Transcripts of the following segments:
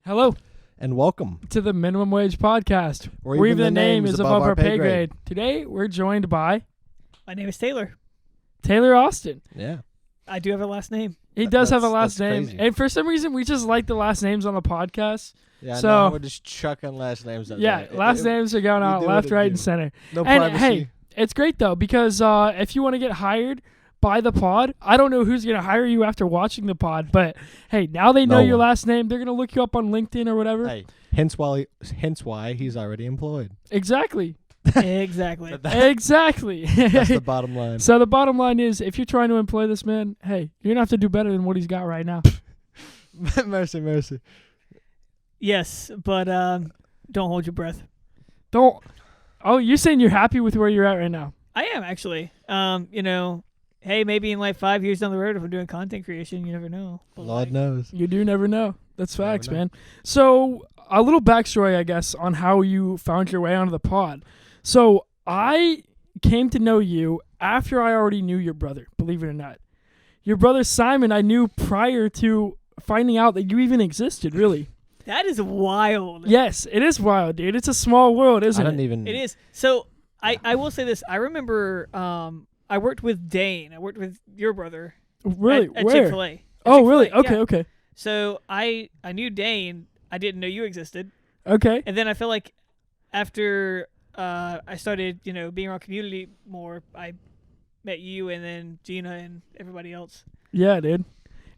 Hello, and welcome to the Minimum Wage Podcast, where even the name is above our pay grade. Today, we're joined by My name is Taylor. Taylor Austin. Yeah. I do have a last name. He does have a That's last name, crazy. and for some reason, we just like the last names on the podcast. Yeah, So- no, we're just chucking last names out Yeah, there. last names are going we out do left, what it right, do. and center. No And privacy. hey, it's great though because if you want to get hired by the pod, I don't know who's going to hire you after watching the pod, but hey, now they know No your one. last name. They're going to look you up on LinkedIn or whatever. Hey, hence why he's already employed. Exactly. Exactly. Exactly. That's the bottom line. So the bottom line is, if you're trying to employ this man, hey, you're going to have to do better than what he's got right now. mercy. Yes, but don't hold your breath. Don't. Oh, you're saying you're happy with where you're at right now? I am actually. Hey, maybe in like 5 years down the road, if I'm doing content creation, you never know. But Lord like, knows. You do never know. That's Never facts, know. man. So a little backstory, I guess, on how you found your way onto the pod. So I came to know you after I already knew your brother, believe it or not. Your brother Simon, I knew prior to finding out that you even existed, really. That is wild. Yes, it is wild, dude. It's a small world, I isn't don't it? even. It is. So I will say this. I remember I worked with Dane. I worked with your brother. Really? At Where? Chick-fil-A. Oh, really? Chick-fil-A, Okay, yeah. okay. So I knew Dane. I didn't know you existed. Okay. And then I feel like after I started, being around community more, I met you and then Gina and everybody else. Yeah, dude.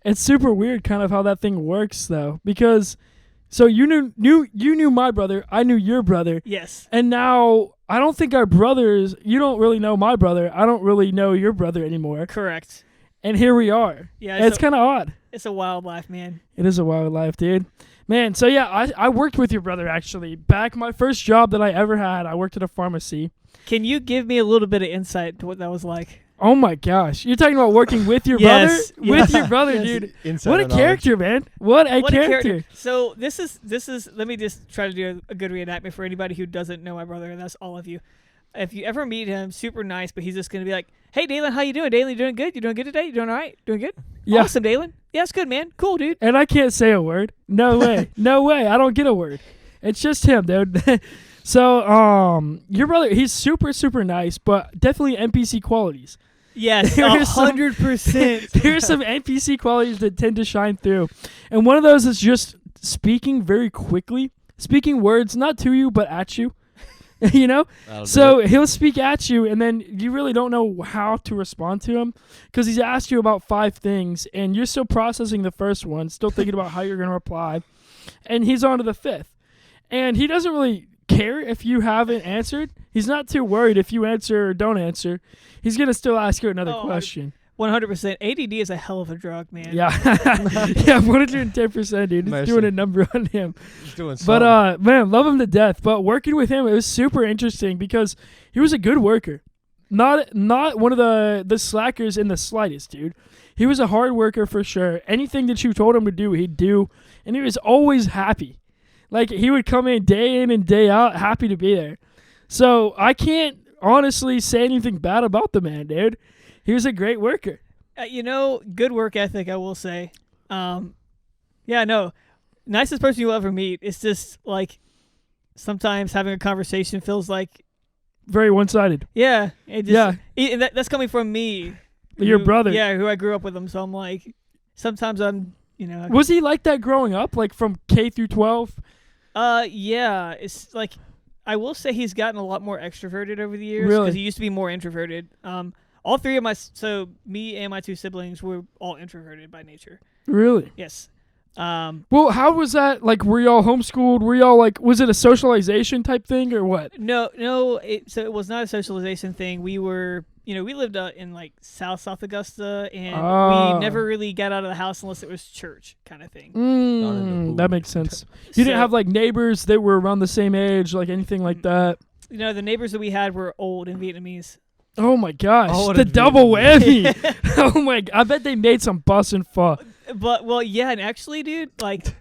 It's super weird kind of how that thing works though, because so you knew my brother, I knew your brother, Yes. and now I don't think our brothers, you don't really know my brother, I don't really know your brother anymore. Correct. And here we are. Yeah. It's kind of odd. It's a wild life, man. It is a wild life, dude. Man, so yeah, I worked with your brother actually. Back my first job that I ever had, I worked at a pharmacy. Can you give me a little bit of insight to what that was like? Oh my gosh. You're talking about working with your Yes, brother? With yes, your brother, yes. dude. Insider What a knowledge. character, man. What a character. So this is. Let me just try to do a good reenactment for anybody who doesn't know my brother, and that's all of you. If you ever meet him, super nice, but he's just gonna be like, "Hey, Dalen, how you doing? Dalen, you doing good? You doing good today? You doing all right? Doing good? Yeah. Awesome, Dalen. Yeah, it's good, man. Cool, dude. And I can't say a word. No way. No way. I don't get a word. It's just him, dude. So, your brother, he's super, super nice, but definitely NPC qualities. Yes, There's some- 100%. There's some NPC qualities that tend to shine through. And one of those is just speaking very quickly, speaking words, not to you, but at you. You know? That'll do So it. he'll speak at you, and then you really don't know how to respond to him because he's asked you about 5 things, and you're still processing the first one, still thinking about how you're going to reply, and he's on to the 5th. And he doesn't really care if you haven't answered. He's not too worried if you answer or don't answer. He's going to still ask you another Oh, question. 100%. ADD is a hell of a drug, man. Yeah. Yeah, 110%, dude. It's Mercy. doing a number on him. He's doing But something. man, love him to death. But working with him, it was super interesting because he was a good worker. Not one of the slackers in the slightest, dude. He was a hard worker for sure. Anything that you told him to do, he'd do, and he was always happy. Like he would come in and day out, happy to be there. So I can't honestly say anything bad about the man, dude. He was a great worker. Good work ethic, I will say. Nicest person you'll ever meet. It's just like sometimes having a conversation feels like, Very one-sided. yeah. That's coming from me. Your who- brother. Yeah, who I grew up with him. So I'm like, sometimes I'm, Was he like that growing up, like from K through 12? yeah. It's like, I will say he's gotten a lot more extroverted over the years. Really? Because he used to be more introverted. All 3 of me and my 2 siblings were all introverted by nature. Really? Yes. Well, how was that? Like, were y'all homeschooled? Were y'all like, was it a socialization type thing or what? No. So it was not a socialization thing. We were, we lived in like South Augusta, and we never really got out of the house unless it was church kind of thing. That makes sense. You didn't have like neighbors that were around the same age, like anything like that. The neighbors that we had were old and Vietnamese. Oh my gosh, Oh, what the a double beauty. whammy! Oh my, I bet they made some bussin' pho. But and actually, dude, like,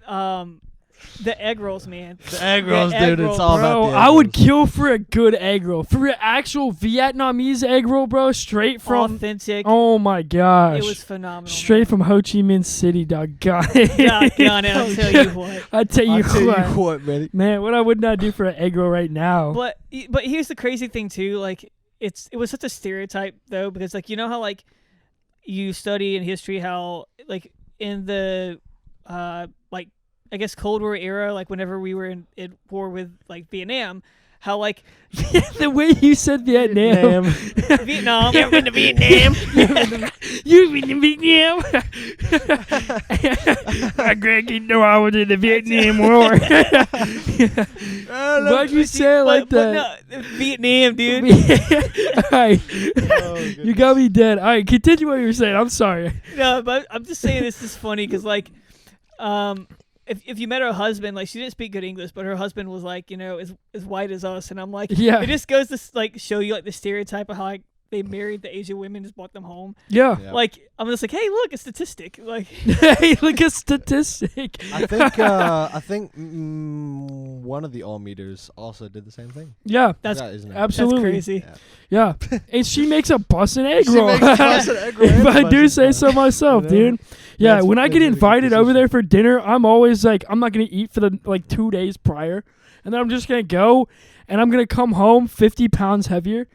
The egg rolls, man. The egg The rolls, egg dude. roll, It's all Bro, about the egg I would rolls. kill for a good egg roll. For an actual Vietnamese egg roll, bro, straight from. Authentic. Oh my gosh. It was phenomenal. Straight from Ho Chi Minh City, doggone it. Doggone it, I'll tell you what. I tell you I'll tell what. you what, man. Man, what I would not do for an egg roll right now. But here's the crazy thing too. Like it was such a stereotype though, because like you know how like you study in history how like in the like I guess Cold War era, like whenever we were in war with like Vietnam, how like the way you said Vietnam. Vietnam. You been to Vietnam? You been to Vietnam? My Greg didn't know I was in the Vietnam War. Why'd you say it like that? But no, Vietnam, dude. Alright. Oh, You got me dead. Alright, continue what you were saying. I'm sorry. No, but I'm just saying this is funny because like, if you met her husband, like she didn't speak good English, but her husband was like, you know, as white as us, and I'm like, Yeah. it just goes to like show you like the stereotype of how like they married the Asian women, just brought them home. Yeah. Yeah. Like I'm just like, hey, look, a statistic. Like Hey, look at statistic. I think one of the all meters also did the same thing. Yeah, that's Yeah, isn't it? absolutely. that's crazy. Yeah. Yeah. And she makes a bussin' egg She roll. makes a bussin' egg roll If and I a do bussin' say pie. so myself, You know? dude. Yeah, That's when I get really good invited over decision. there for dinner, I'm always like, I'm not going to eat for the like 2 days prior. And then I'm just going to go and I'm going to come home 50 pounds heavier.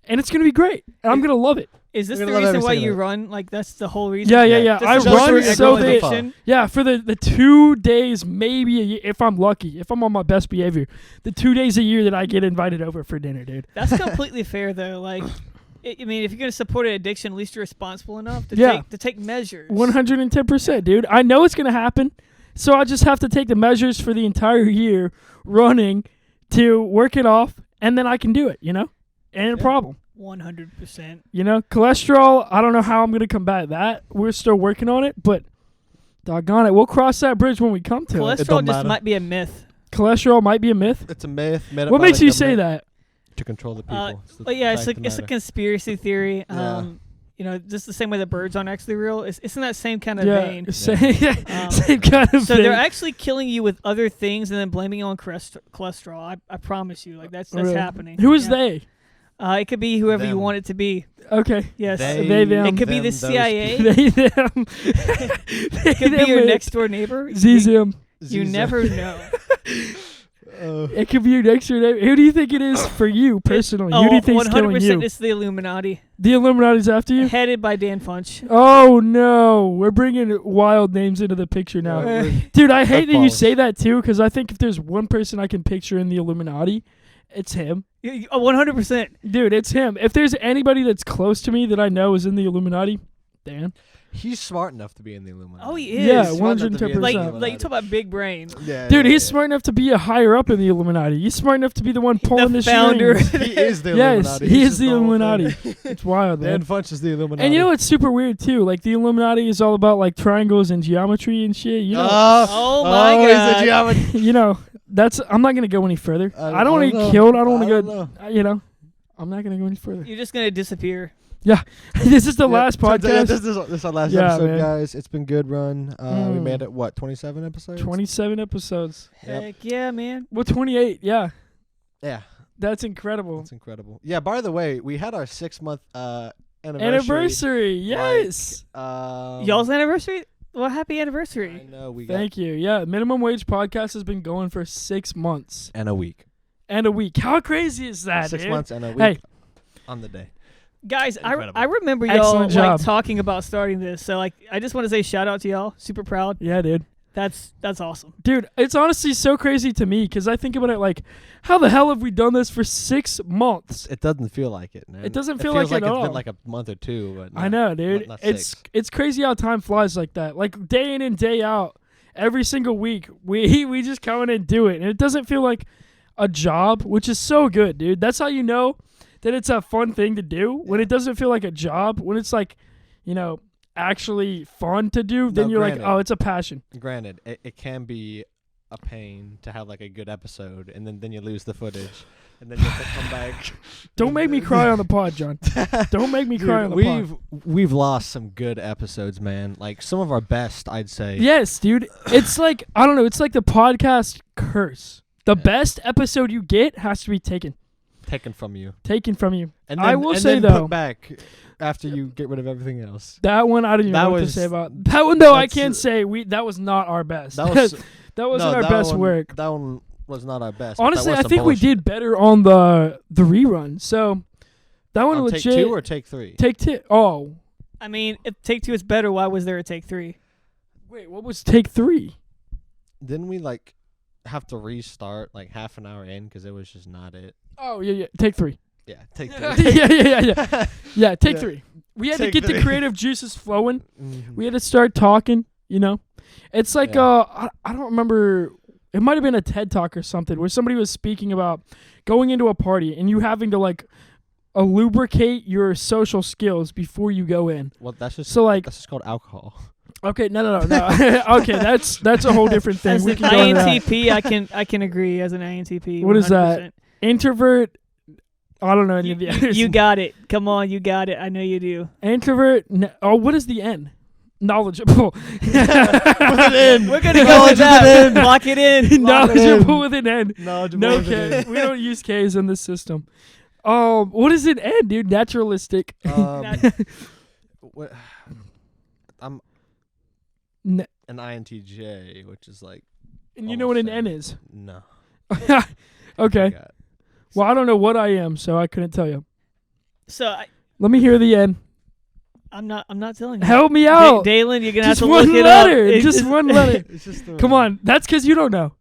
And it's going to be great. And I'm going to love it. Is this We're the gonna love reason every why second you of it. run? Like that's the whole reason. Yeah. Yeah. I Just to show run your egg so roll that. info. Yeah, for the 2 days, maybe a year, if I'm lucky, if I'm on my best behavior, the 2 days a year that I get invited over for dinner, dude. That's completely fair though. Like, I mean, if you're gonna support an addiction, at least you're responsible enough to Yeah. take measures. 110%, dude. I know it's going to happen. So I just have to take the measures for the entire year running to work it off, and then I can do it, you know? Ain't a Yeah. problem. 100%. You know, cholesterol, I don't know how I'm going to combat that. We're still working on it, but doggone it. We'll cross that bridge when we come to it. Cholesterol don't just matter. might be a myth. Cholesterol might be a myth. It's a myth. What makes you say that? To control the people. It's the But yeah, it's fact of the a matter. conspiracy theory. Yeah. You know, just the same way the birds aren't actually real. It's in that same kind of Yeah, vein. same, Um, same kind of So thing. they're actually killing you with other things and then blaming you on cholesterol. I promise you, like that's Really? happening. Who is Yeah. they? It could be whoever you Them. want it to be. Okay. Yes. They, them. It could be them, the those CIA. people. They, them. It could be your next door neighbor. Zizim. You never know. It could be your next door neighbor. Who do you think it is for you personally? Who do you think's killing 100% you? it's the Illuminati, The Illuminati's after you? headed by Dan Funch. Oh no, we're bringing wild names into the picture now. Dude, I hate that you false. say that too, because I think if there's one person I can picture in the Illuminati, it's him. 100%. Dude, it's him. If there's anybody that's close to me that I know is in the Illuminati, Dan. He's smart enough to be in the Illuminati. Oh, he is. Yeah, He's smart enough to be in the 110%. Like you talk about big brain. Yeah, Dude, yeah, he's yeah. smart enough to be a higher up in the Illuminati. He's smart enough to be the one pulling the founder. strings. He is the Yes, Illuminati. he He's is just the whole thing. Illuminati. It's wild, man. Dan Funch is the Illuminati. And you know what's super weird too? Like the Illuminati is all about like triangles and geometry and shit. You know, Oh my he's God. a geometry. you know. That's. I'm not gonna go any further. I don't want to know. get killed. I don't want to I go. don't know. You know, I'm not gonna go any further. You're just gonna disappear. This is the Yeah, last turns out- podcast. Yeah, this is our last Yeah, episode, man. guys. It's been good run. We Mm. made it, what, 27 episodes? 27 episodes. Yep. Heck yeah, man. Well, 28. Yeah, Yeah, that's incredible. that's incredible. Yeah, by the way, we had our 6-month anniversary. Anniversary. Yes. Y'all's anniversary? Well, happy anniversary. I know, we got... Thank you. Yeah, Minimum Wage Podcast has been going for 6 months And a week. and a week. How crazy is that? 6 dude? months and a week Hey. on the day. Guys, Incredible. I remember y'all Excellent job. like talking about starting this. So like I just want to say shout out to y'all. Super proud. Yeah, dude. That's awesome. Dude, it's honestly so crazy to me because I think about it like, how the hell have we done this for 6 months? It doesn't feel like it, man. It doesn't feel feels like it it's at all. been like a month or two. But I know, dude. not It's 6. it's crazy how time flies like that. Like day in and day out, every single week, we just come in and do it, and it doesn't feel like a job, which is so good, dude. That's how you know that it's a fun thing to do when it doesn't feel like a job. When it's like, you know, actually fun to do, then No, you're granted. like, oh, it's a passion. Granted, it can be a pain to have like a good episode, and then you lose the footage, and then you have to come back. Don't make me cry on the pod, John. Don't make me cry on the pod. We've lost some good episodes, man. Like some of our best, I'd say. Yes, dude. It's like, I don't know. It's like the podcast curse. The best episode you get has to be taken from you. And I will say, though, put back after you get rid of everything else. That one I don't even know what to say about. That one, though, I can't say that was not our best. That wasn't our best work. That one was not our best. Honestly, I think we did better on the rerun. So that one legit. Take 2 or take 3? Take 2. Oh. I mean, if take 2 is better, why was there a take 3? Wait, what was take 3? Didn't we like have to restart like half an hour in because it was just not it? Oh yeah. Take 3. Yeah, take 3. Yeah, take 3. We had to get the creative juices flowing. Mm-hmm. We had to start talking. It's like I don't remember. It might have been a TED Talk or something where somebody was speaking about going into a party and you having to like lubricate your social skills before you go in. Well, that's just called alcohol. Okay, no. Okay, that's a whole different thing. As an INTP, I can agree. As an INTP, what 100%. Is that? Introvert. I don't know any of the others. You got it. Come on, you got it. I know you do. Introvert. What is the N? Knowledgeable. We're gonna go with that. Lock it in. Knowledgeable with an N. No K. We don't use K's in this system. What is an N, dude? Naturalistic. What? I'm an INTJ, which is like. And you know what an N is? No. Okay. Well, I don't know what I am, so I couldn't tell you. So let me hear the N. I'm not telling you. Help me out. Dalen, you're going to have to look it up. Just one letter. Come on. That's because you don't know.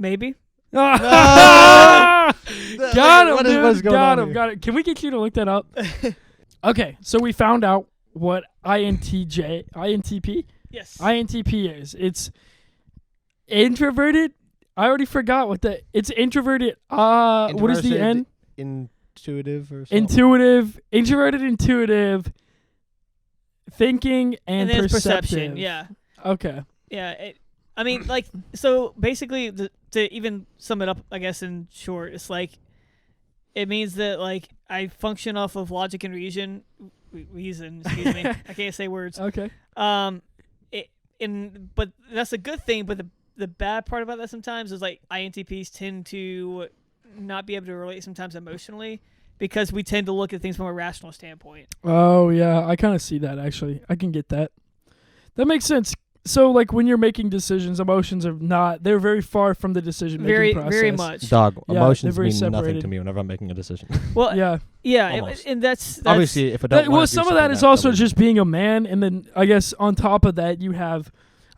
Maybe. Got him, dude. Got him. Can we get you to look that up? Okay, so we found out what INTP? Yes. INTP is. It's introverted. I already forgot it's introverted. What is the N? Intuitive or something? Introverted, intuitive. Thinking and perception, yeah. Okay. Yeah, I mean, like, so basically, to even sum it up, I guess, in short, it's like, it means that, like, I function off of logic and reason, excuse me. I can't say words. Okay. But that's a good thing, but the bad part about that sometimes is, like, INTPs tend to not be able to relate sometimes emotionally, because we tend to look at things from a rational standpoint. Oh, yeah. I kind of see that, actually. I can get that. That makes sense. So, like, when you're making decisions, emotions are not... They're very far from the decision-making process. Very much. Emotions mean nothing to me whenever I'm making a decision. Well, yeah. And that's... Obviously, if I don't want to some of that is also just being a man, and then, I guess, on top of that, you have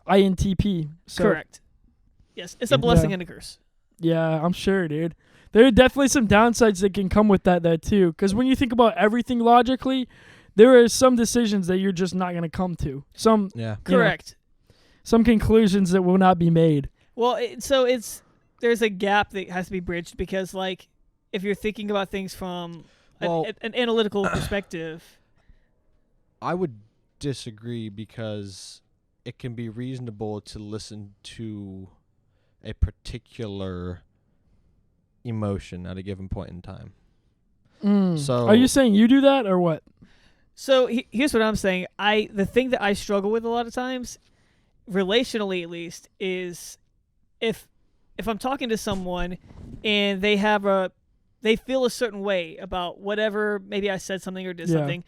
INTP. So. Correct. Yes, it's a blessing and a curse. Yeah, I'm sure, dude. There are definitely some downsides that can come with that, too. Because when you think about everything logically, there are some decisions that you're just not going to come to. Correct. Some conclusions that will not be made. Well, there's a gap that has to be bridged because, like, if you're thinking about things from an analytical perspective. I would disagree because it can be reasonable to listen to a particular emotion at a given point in time. So, are you saying you do that or what? So here's what I'm saying. The thing that I struggle with a lot of times, relationally at least, is if I'm talking to someone and they feel a certain way about whatever, maybe I said something or did something,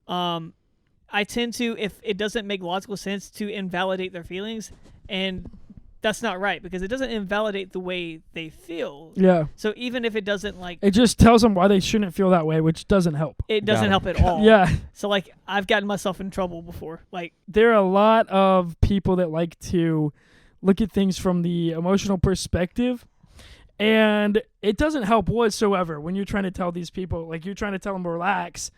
I tend to, if it doesn't make logical sense, to invalidate their feelings, and that's not right because it doesn't invalidate the way they feel. Yeah. So even if it doesn't, like, it just tells them why they shouldn't feel that way, which doesn't help. It doesn't help at all. Yeah. So, like, I've gotten myself in trouble before. Like, there are a lot of people that like to look at things from the emotional perspective, and it doesn't help whatsoever when you're trying to tell these people, like, you're trying to tell them to relax,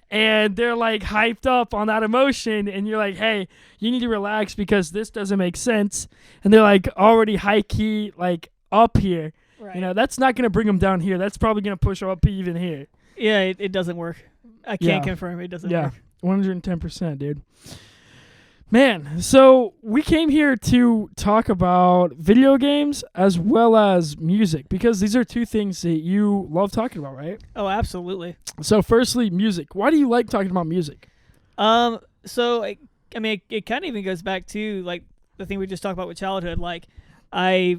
and they're, like, hyped up on that emotion, and you're like, hey, you need to relax because this doesn't make sense. And they're, like, already high-key, like, up here. Right. You know, that's not going to bring them down here. That's probably going to push them up even here. Yeah, it doesn't work. I can't confirm it doesn't work. 110%, dude. Man, so we came here to talk about video games as well as music because these are two things that you love talking about, right? Oh, absolutely. So firstly, music. Why do you like talking about music? So I mean, it kind of even goes back to like the thing we just talked about with childhood. Like, I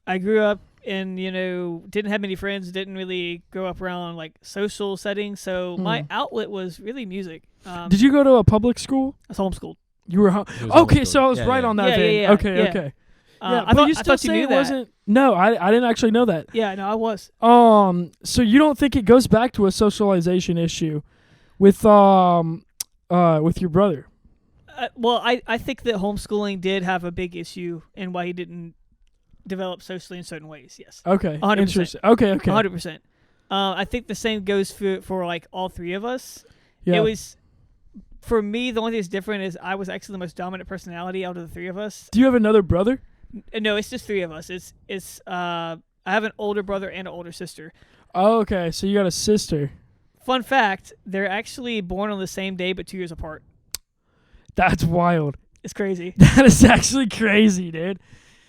grew up and didn't have many friends, didn't really grow up around like social settings, so my outlet was really music. Did you go to a public school? I was homeschooled. You were okay, so I was right on that vein. Yeah. Okay. I but thought, you I still thought you say knew it that. wasn't. No, I didn't actually know that. Yeah, no, I was. So you don't think it goes back to a socialization issue with your brother? Well, I think that homeschooling did have a big issue in why he didn't develop socially in certain ways. Yes. Okay. 100%. Interesting. Okay. 100%. I think the same goes for like all three of us. Yeah. It was. For me, the only thing that's different is I was actually the most dominant personality out of the three of us. Do you have another brother? No, it's just three of us. It's I have an older brother and an older sister. Oh, okay. So you got a sister. Fun fact, they're actually born on the same day but 2 years apart. That's wild. It's crazy. That is actually crazy, dude.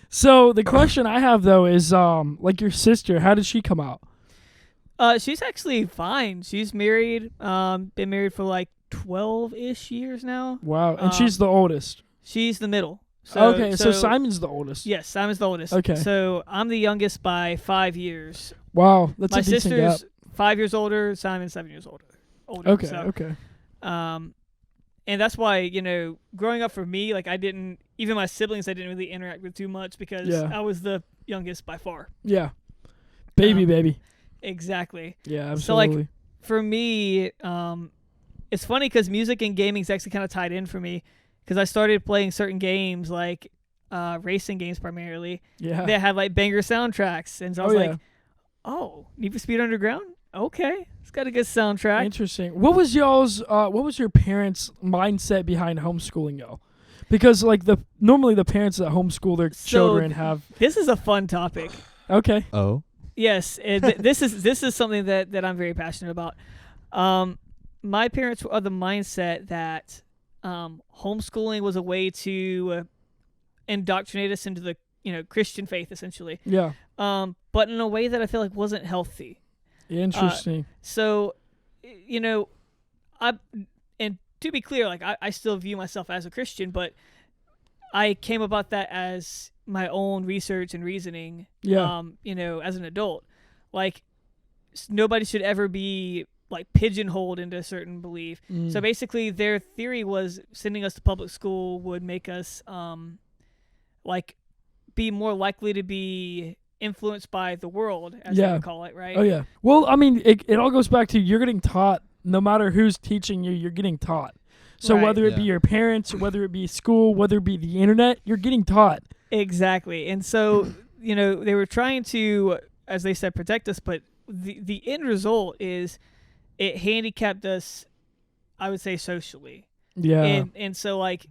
So the question I have though is like your sister, how did she come out? She's actually fine. She's married. Been married for like 12-ish years now. Wow. And she's the oldest. She's the middle. So Simon's the oldest. Yes, Simon's the oldest. Okay. So I'm the youngest by 5 years. Wow, that's My a decent sister's gap. 5 years older. Simon's 7 years older. Okay. So, Okay. And that's why, growing up for me, like even my siblings I didn't really interact with too much because I was the youngest by far. Yeah. Baby. Exactly. Yeah, absolutely. So like for me, it's funny because music and gaming is actually kind of tied in for me because I started playing certain games like racing games primarily. Yeah. They had like banger soundtracks. And so I was yeah. like, oh, Need for Speed Underground? Okay. It's got a good soundtrack. Interesting. What was your parents' mindset behind homeschooling y'all? Because like normally the parents that homeschool their children have. This is a fun topic. Okay. Oh. Yes, this is something that I'm very passionate about. My parents were of the mindset that homeschooling was a way to indoctrinate us into the Christian faith essentially. Yeah. But in a way that I feel like wasn't healthy. Interesting. So, and to be clear, like I still view myself as a Christian, but I came about that as my own research and reasoning. Yeah. As an adult, like nobody should ever be like pigeonholed into a certain belief. So basically, their theory was sending us to public school would make us like be more likely to be influenced by the world, as they would call it, right? Oh yeah. Well, I mean, it all goes back to you're getting taught. No matter who's teaching you, you're getting taught. So Right. whether it be your parents, whether it be school, whether it be the internet, you're getting taught. Exactly. And so, they were trying to, as they said, protect us, but the end result is it handicapped us, I would say, socially. Yeah. And so, like,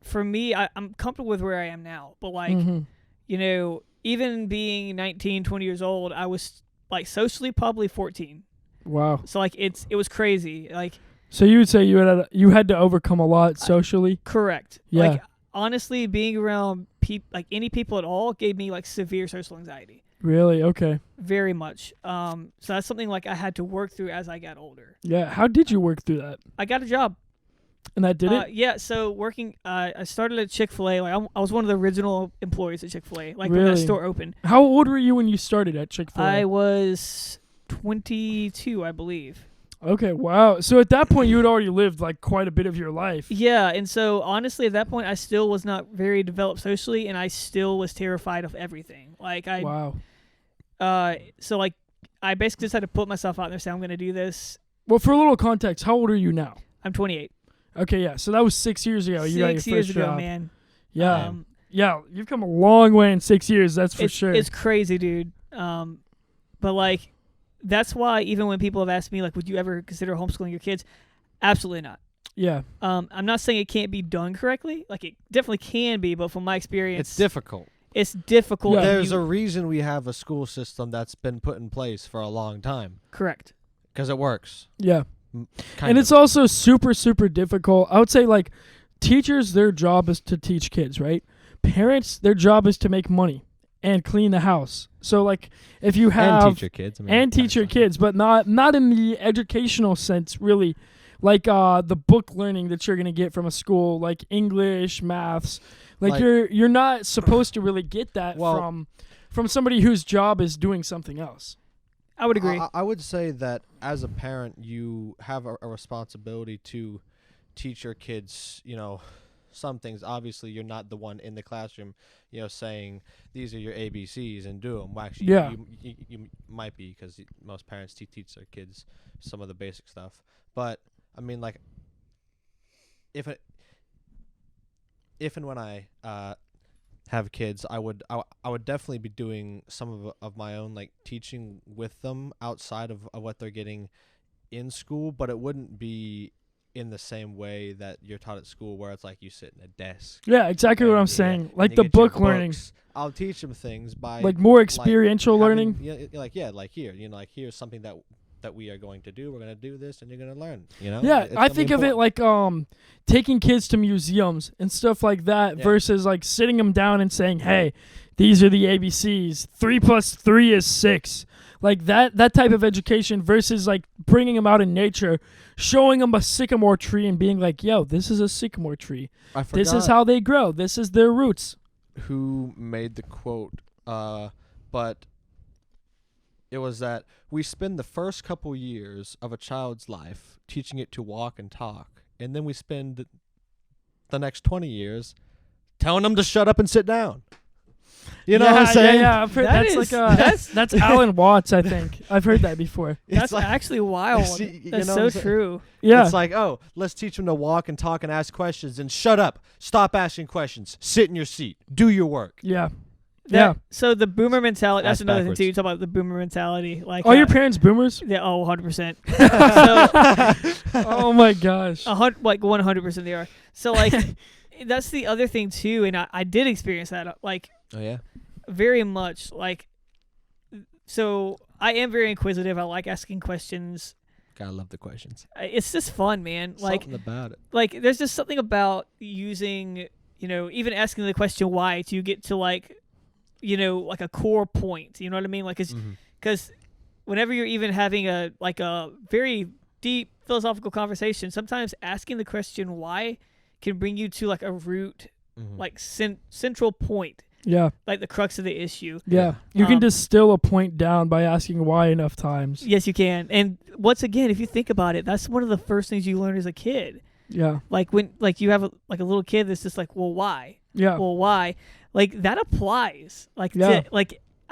for me, I'm comfortable with where I am now. But, like, even being 19, 20 years old, I was, like, socially probably 14. Wow. So, like, it was crazy. Like, so you would say you had to overcome a lot socially? Correct. Yeah. Like, honestly, being around like any people at all gave me like severe social anxiety. Really? Okay. Very much. So that's something like I had to work through as I got older. Yeah. How did you work through that? I got a job. And that did it? Yeah. So working, I started at Chick-fil-A. Like I was one of the original employees at Chick-fil-A. Like when that Really? store opened. How old were you when you started at Chick-fil-A? I was 22, I believe. Okay, wow. So at that point, you had already lived like quite a bit of your life. Yeah, and so honestly, at that point, I still was not very developed socially, and I still was terrified of everything. Like Wow. So like, I basically just had to put myself out there and say, I'm going to do this. Well, for a little context, how old are you now? I'm 28. Okay, yeah. So that was 6 years ago. You got your 6 years first ago, job. man. Yeah. Yeah, you've come a long way in 6 years, that's for sure. It's crazy, dude. But like, that's why even when people have asked me, like, would you ever consider homeschooling your kids? Absolutely not. Yeah. I'm not saying it can't be done correctly. Like, it definitely can be, but from my experience, It's difficult. It's difficult. Yeah. There's a reason we have a school system that's been put in place for a long time. Correct. Because it works. Yeah. And it's also super, super difficult. I would say, like, teachers, their job is to teach kids, right? Parents, their job is to make money and clean the house. So, like, if you have... And teach your kids. teach your kids, but not in the educational sense, really. Like the book learning that you're going to get from a school, like English, maths. Like you're not supposed to really get that from somebody whose job is doing something else. I would agree. I would say that as a parent, you have a responsibility to teach your kids, some things. Obviously, you're not the one in the classroom, saying these are your ABCs and do them. Well, actually, you might be, because most parents teach their kids some of the basic stuff. But I mean, like, if and when I have kids, I would definitely be doing some of my own, like, teaching with them outside of what they're getting in school, but it wouldn't be in the same way that you're taught at school, where it's like you sit in a desk. Yeah, exactly what I'm saying. Like the book learning. I'll teach them things by like more experiential learning. Here's something that we are going to do. We're going to do this, and you're going to learn. Yeah, I think of it like taking kids to museums and stuff like that versus like sitting them down and saying, "Hey, these are the ABCs. 3 + 3 is 6." Like that type of education versus like bringing them out in nature, showing them a sycamore tree and being like, "Yo, this is a sycamore tree. This is how they grow. This is their roots." Who made the quote? But it was that we spend the first couple years of a child's life teaching it to walk and talk, and then we spend the next 20 years telling them to shut up and sit down. You know what I'm saying? Yeah, I've heard that's Alan Watts, I think. I've heard that before. That's actually wild. That's so true. Yeah. It's like, let's teach them to walk and talk and ask questions, and shut up. Stop asking questions. Sit in your seat. Do your work. Yeah. So the boomer mentality, that's another backwards. thing too. You talk about the boomer mentality. Like, are your parents boomers? Yeah, 100%. Oh my gosh. 100% they are. So like, that's the other thing too, and I did experience that. Like, oh yeah, very much. Like, so I am very inquisitive. I like asking questions. Gotta love the questions. It's just fun, man. Like, something about it. Like, there's just something about using, even asking the question why to get to like, like a core point. You know what I mean? Like, because whenever you're even having a very deep philosophical conversation, sometimes asking the question why can bring you to like a root, like central point. Yeah. Like the crux of the issue. Yeah. You can distill a point down by asking why enough times. Yes, you can. And once again, if you think about it, that's one of the first things you learn as a kid. Yeah. Like when you have a little kid that's just like, well, why? Yeah. Well, why? Like that applies. Like,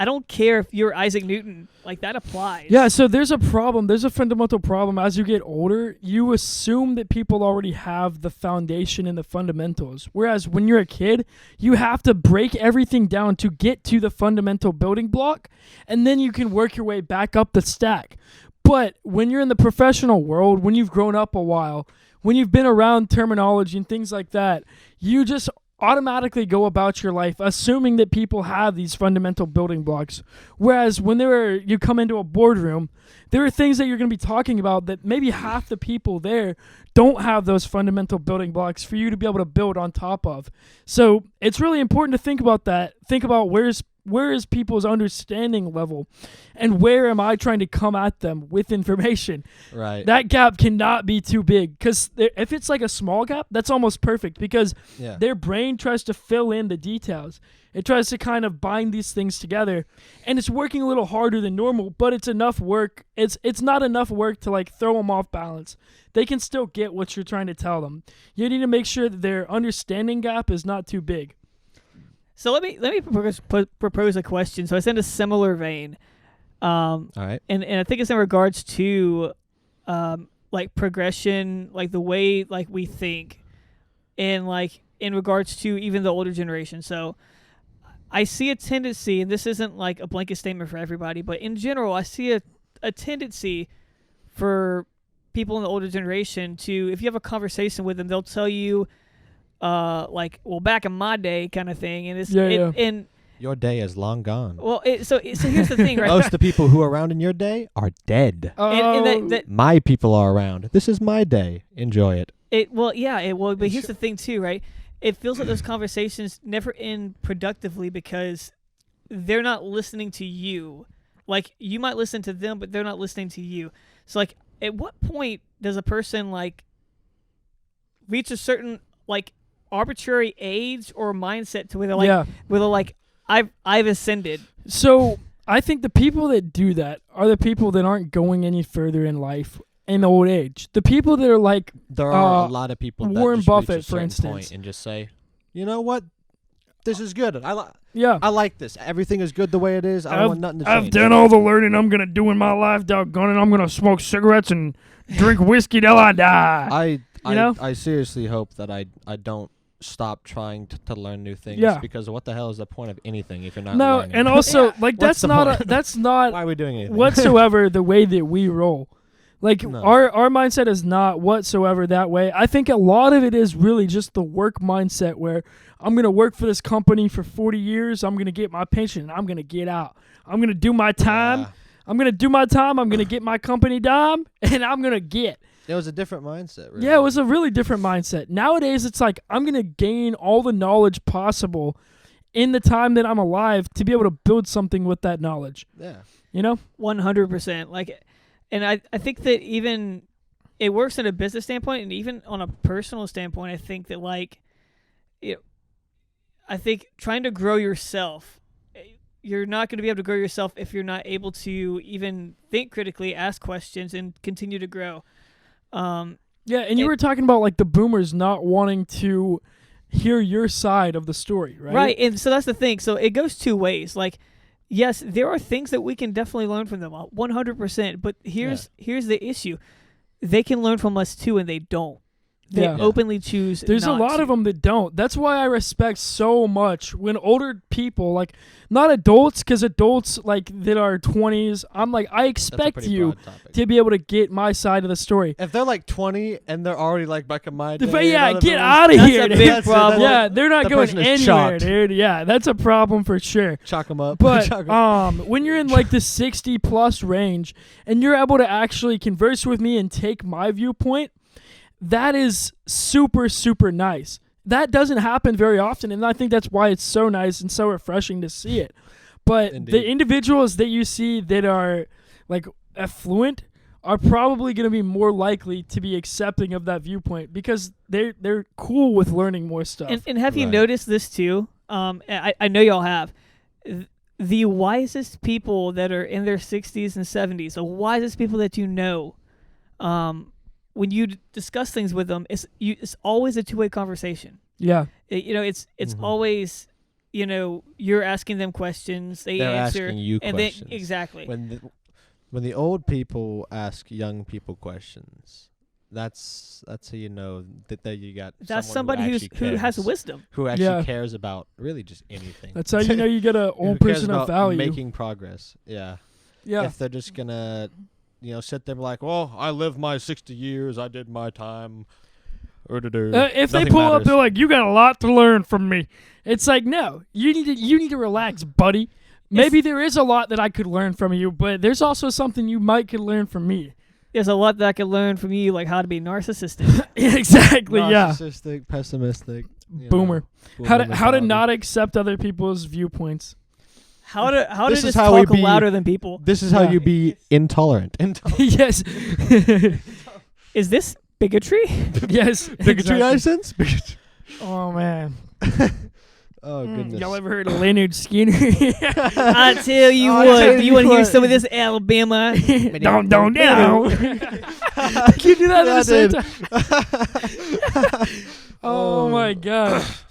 I don't care if you're Isaac Newton. Like, that applies. Yeah, so there's a problem. There's a fundamental problem. As you get older, you assume that people already have the foundation and the fundamentals. Whereas when you're a kid, you have to break everything down to get to the fundamental building block, and then you can work your way back up the stack. But when you're in the professional world, when you've grown up a while, when you've been around terminology and things like that, you just automatically go about your life assuming that people have these fundamental building blocks. Whereas when you come into a boardroom, there are things that you're going to be talking about that maybe half the people there don't have those fundamental building blocks for you to be able to build on top of. So it's really important to think about that. Think about where is people's understanding level, and where am I trying to come at them with information? Right. That gap cannot be too big, because if it's like a small gap, that's almost perfect, because their brain tries to fill in the details. It tries to kind of bind these things together, and it's working a little harder than normal, but it's enough work. It's not enough work to like throw them off balance. They can still get what you're trying to tell them. You need to make sure that their understanding gap is not too big. So let me propose a question. So it's in a similar vein. All right. And I think it's in regards to like progression, like the way like we think, and like in regards to even the older generation. So I see a tendency, and this isn't like a blanket statement for everybody, but in general, I see a tendency for people in the older generation to, if you have a conversation with them, they'll tell you, like, well, back in my day kind of thing. And Your day is long gone. Well, so here's the thing, right? Most of the people who are around in your day are dead. And that My people are around. This is my day. Enjoy it. But here's the thing too, right? It feels like those conversations never end productively because they're not listening to you. Like, you might listen to them, but they're not listening to you. So, like, at what point does a person, like, reach a certain, like, arbitrary age or mindset to where they're like, I've ascended. So I think the people that do that are the people that aren't going any further in life in old age. The people that are like there are a lot of people that Warren just Buffett, reach a for certain instance, point and just say, you know what, this is good. I like this. Everything is good the way it is. I don't want nothing to change. I've done all the learning I'm gonna do in my life. Doggone it, I'm gonna smoke cigarettes and drink whiskey till I die. I seriously hope that I don't stop trying to learn new things. Yeah. Because what the hell is the point of anything if you're not learning? And also like What's that's not point? that's not Why are we doing anything? whatsoever the way that we roll. Like No. our mindset is not whatsoever that way. I think a lot of it is really just the work mindset where I'm going to work for this company for 40 years, I'm going to get my pension, and I'm going to get out. I'm going to do my time. Yeah. I'm going to do my time. I'm going to get my company dime, and I'm going to get. It was a different mindset, really. Yeah, it was a really different mindset. Nowadays, it's like I'm going to gain all the knowledge possible in the time that I'm alive to be able to build something with that knowledge. Yeah. You know? 100%. Like, and I think that even it works in a business standpoint and even on a personal standpoint, I think that, like, I think trying to grow yourself, you're not going to be able to grow yourself if you're not able to even think critically, ask questions, and continue to grow. Yeah, and you were talking about, like, the boomers not wanting to hear your side of the story, right? Right, and so that's the thing. So it goes two ways. Like, yes, there are things that we can definitely learn from them, 100%. But here's the issue: they can learn from us too, and they don't. They openly choose. There's a lot of them that don't. That's why I respect so much when older people, like, not adults, because adults, like, that are 20s, I'm like, I expect you to be able to get my side of the story. If they're like 20 and they're already like back in my day, Get out of here, a dude. big problem. Yeah, they're not the going person is anywhere, chalked. dude. Yeah, that's a problem for sure. Chalk them up. But Chalk 'em. when you're in like the 60 plus range and you're able to actually converse with me and take my viewpoint, that is super, super nice. That doesn't happen very often, and I think that's why it's so nice and so refreshing to see it. But Indeed. the individuals that you see that are like affluent are probably going to be more likely to be accepting of that viewpoint because they're cool with learning more stuff. And have you noticed this too? I know y'all have. The wisest people that are in their 60s and 70s, the wisest people that you know, when you discuss things with them, it's always a two-way conversation. Yeah. It's always, you're asking them questions, they're answer, asking you and questions. Exactly. When the old people ask young people questions, that's how you know that you got. That's somebody who has wisdom, who actually cares about really just anything. That's how you know you get an old person of value. Making progress. Yeah. Yeah. If they're just gonna, sit there like, well, I lived my 60 years, I did my time. If they pull up, they're like, you got a lot to learn from me. It's like, no, you need to relax, buddy. Maybe there is a lot that I could learn from you, but there's also something you could learn from me. There's a lot that I could learn from you, like how to be narcissistic. Exactly, narcissistic, pessimistic. Boomer. How to not accept other people's viewpoints. How to just talk louder than people. This is how you be intolerant. Yes. Is this bigotry? Yes. Bigotry license? Oh, man. Oh, goodness. Y'all ever heard of Leonard Skinner? I tell you what. You want to hear some of this Alabama? Down. You do that at the same time. Oh, my gosh.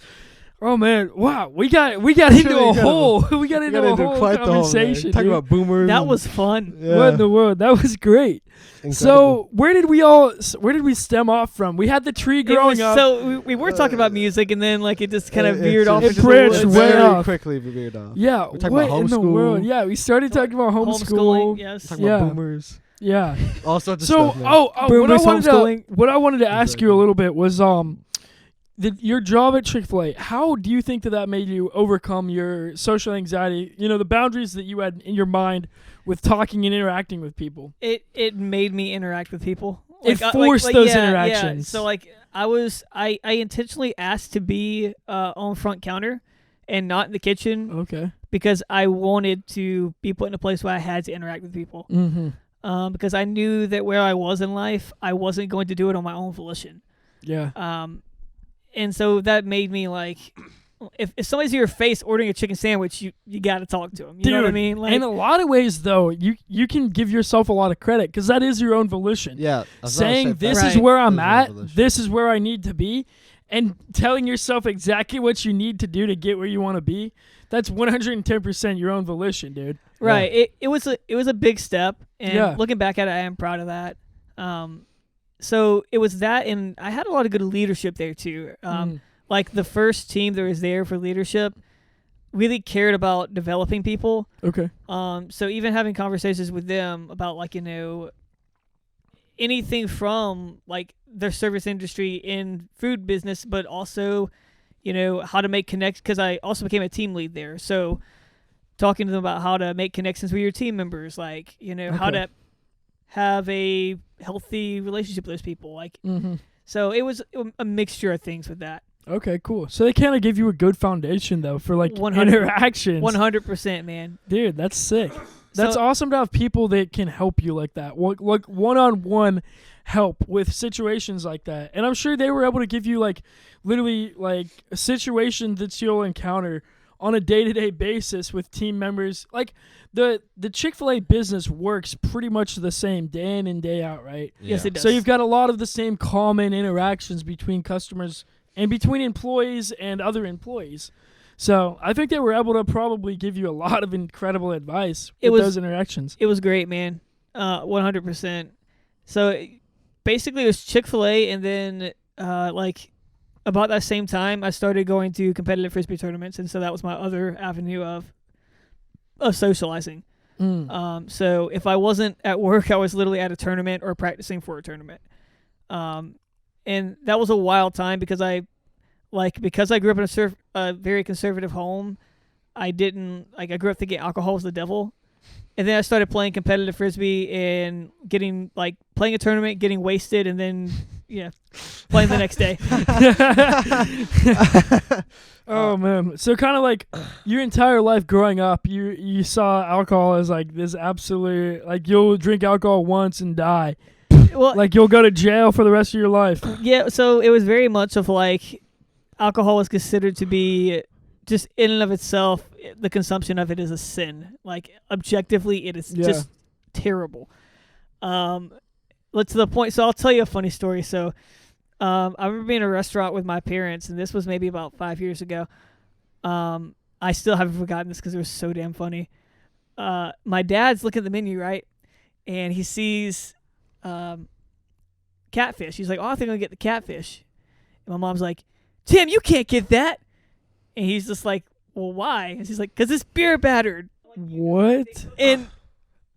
Oh man! Wow, we got into a whole conversation. Talking about boomers. That was fun. Yeah. What in the world? That was great. Incredible. So where did we stem off from? We had the tree growing up. So we were talking about music, and then like it just kind of veered off. It branched way off. Quickly veered off. Yeah, we're talking what about in the world? Yeah, we started talking about homeschool. Yes. Talking about boomers. Yeah. All sorts of so stuff. what I wanted to ask you a little bit was your job at Chick-fil-A, how do you think that made you overcome your social anxiety? You know, the boundaries that you had in your mind with talking and interacting with people. It made me interact with people. It forced those interactions. Yeah. So like I intentionally asked to be on front counter and not in the kitchen. Okay. Because I wanted to be put in a place where I had to interact with people. Mm-hmm. Because I knew that where I was in life, I wasn't going to do it on my own volition. Yeah. And so that made me like, if somebody's in your face ordering a chicken sandwich, you got to talk to them. You know what I mean? Like, in a lot of ways, though, you can give yourself a lot of credit because that is your own volition. Yeah. Saying this is Right. where I'm This is at, your volition. this is where I need to be, and telling yourself exactly what you need to do to get where you want to be. That's 110% your own volition, dude. right. Yeah. It was a big step, and Yeah. looking back at it, I am proud of that. So it was that, and I had a lot of good leadership there too. Like the first team that was there for leadership really cared about developing people. Okay. So even having conversations with them about like, you know, anything from like their service industry in food business, but also, you know, how to make connects, because I also became a team lead there. So talking to them about how to make connections with your team members, like, you know, how Okay. to have a healthy relationship with those people. Like, Mm-hmm. so it was a mixture of things with that. Okay, cool. So they kind of give you a good foundation, though, for like 100 interactions. 100%, man. Dude, that's sick. That's So- awesome to have people that can help you like that. Like one-on-one help with situations like that. And I'm sure they were able to give you like literally like a situation that you'll encounter on a day-to-day basis with team members. Like the Chick-fil-A business works pretty much the same day in and day out, right? Yes, it does. So you've got a lot of the same common interactions between customers and between employees and other employees. So I think they were able to probably give you a lot of incredible advice with those interactions. It was great, man. 100%. So basically it was Chick-fil-A, and then like about that same time I started going to competitive Frisbee tournaments, and so that was my other avenue of socializing. So if I wasn't at work, I was literally at a tournament or practicing for a tournament. And that was a wild time because I grew up in a very conservative home. I grew up thinking alcohol was the devil. And then I started playing competitive Frisbee and playing a tournament, getting wasted, and then, playing the next day. Oh, man. So kind of like your entire life growing up, you saw alcohol as like this absolute, like you'll drink alcohol once and die. Well, Like you'll go to jail for the rest of your life. yeah, so it was very much of like alcohol was considered to be just in and of itself, the consumption of it is a sin. Like objectively, it is just terrible. To the point. So I'll tell you a funny story. So I remember being in a restaurant with my parents, and this was maybe about 5 years ago. I still haven't forgotten this because it was so damn funny. My dad's looking at the menu, right? And he sees catfish. He's like, oh, I think I'm going to get the catfish. And my mom's like, Tim, you can't get that. And he's just like, well, why? And she's like, because it's beer battered. What? And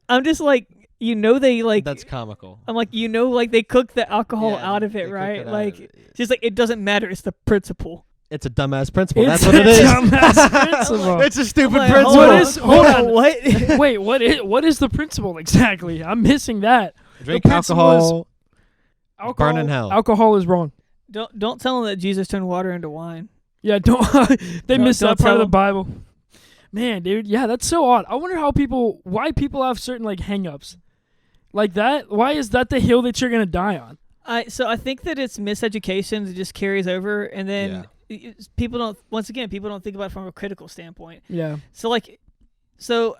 I'm just like, they like... That's comical. I'm like, they cook the alcohol Yeah, out of they it, cook right? it out Like, of it. she's like, it doesn't matter. It's the principle. It's a dumbass principle. It's That's what it a is. dumbass principle. It's a stupid I'm like, principle. Hold on. What? Wait, what is the principle exactly? I'm missing that. Drink The principle alcohol. Alcohol, Burn in hell. Alcohol is wrong. Don't tell them that Jesus turned water into wine. Yeah, don't. They missed don't that part tell of the them. Bible. Man, dude, yeah, that's so odd. I wonder why people have certain like hang-ups like that. Why is that the hill that you're gonna die on? I think that it's miseducation that just carries over, and then people don't think about it from a critical standpoint. Yeah. So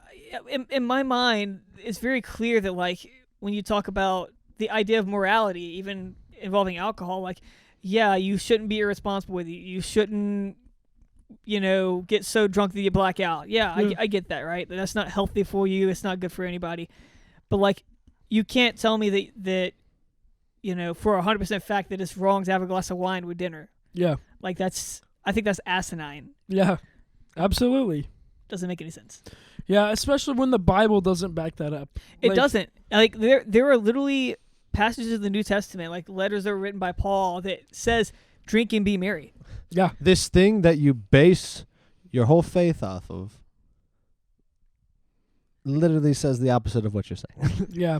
in my mind, it's very clear that like when you talk about the idea of morality, even involving alcohol, like, yeah, you shouldn't be irresponsible with it. You shouldn't, get so drunk that you black out. Yeah, I get that, right? That's not healthy for you. It's not good for anybody. But like, you can't tell me that for 100% fact that it's wrong to have a glass of wine with dinner. Yeah. Like I think that's asinine. Yeah. Absolutely. Doesn't make any sense. Yeah, especially when the Bible doesn't back that up. It doesn't. Like there are literally passages in the New Testament, like letters that were written by Paul, that says drink and be merry. Yeah. This thing that you base your whole faith off of literally says the opposite of what you're saying. Yeah.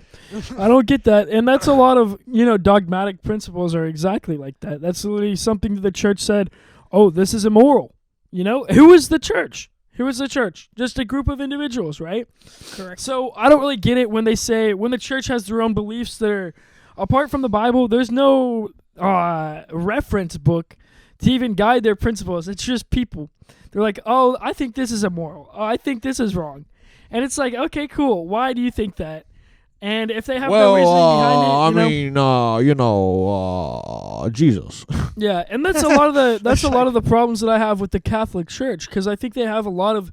I don't get that. And that's a lot of, dogmatic principles are exactly like that. That's literally something that the church said, oh, this is immoral. Who is the church? Who is the church? Just a group of individuals, right? Correct. So I don't really get it when they say, when the church has their own beliefs that are apart from the Bible, there's no reference book to even guide their principles. It's just people. They're like, oh, I think this is immoral. Oh, I think this is wrong. And it's like, okay, cool. Why do you think that? And if they have no reasoning behind it, Jesus. Yeah, and that's a lot of the problems that I have with the Catholic Church, because I think they have a lot of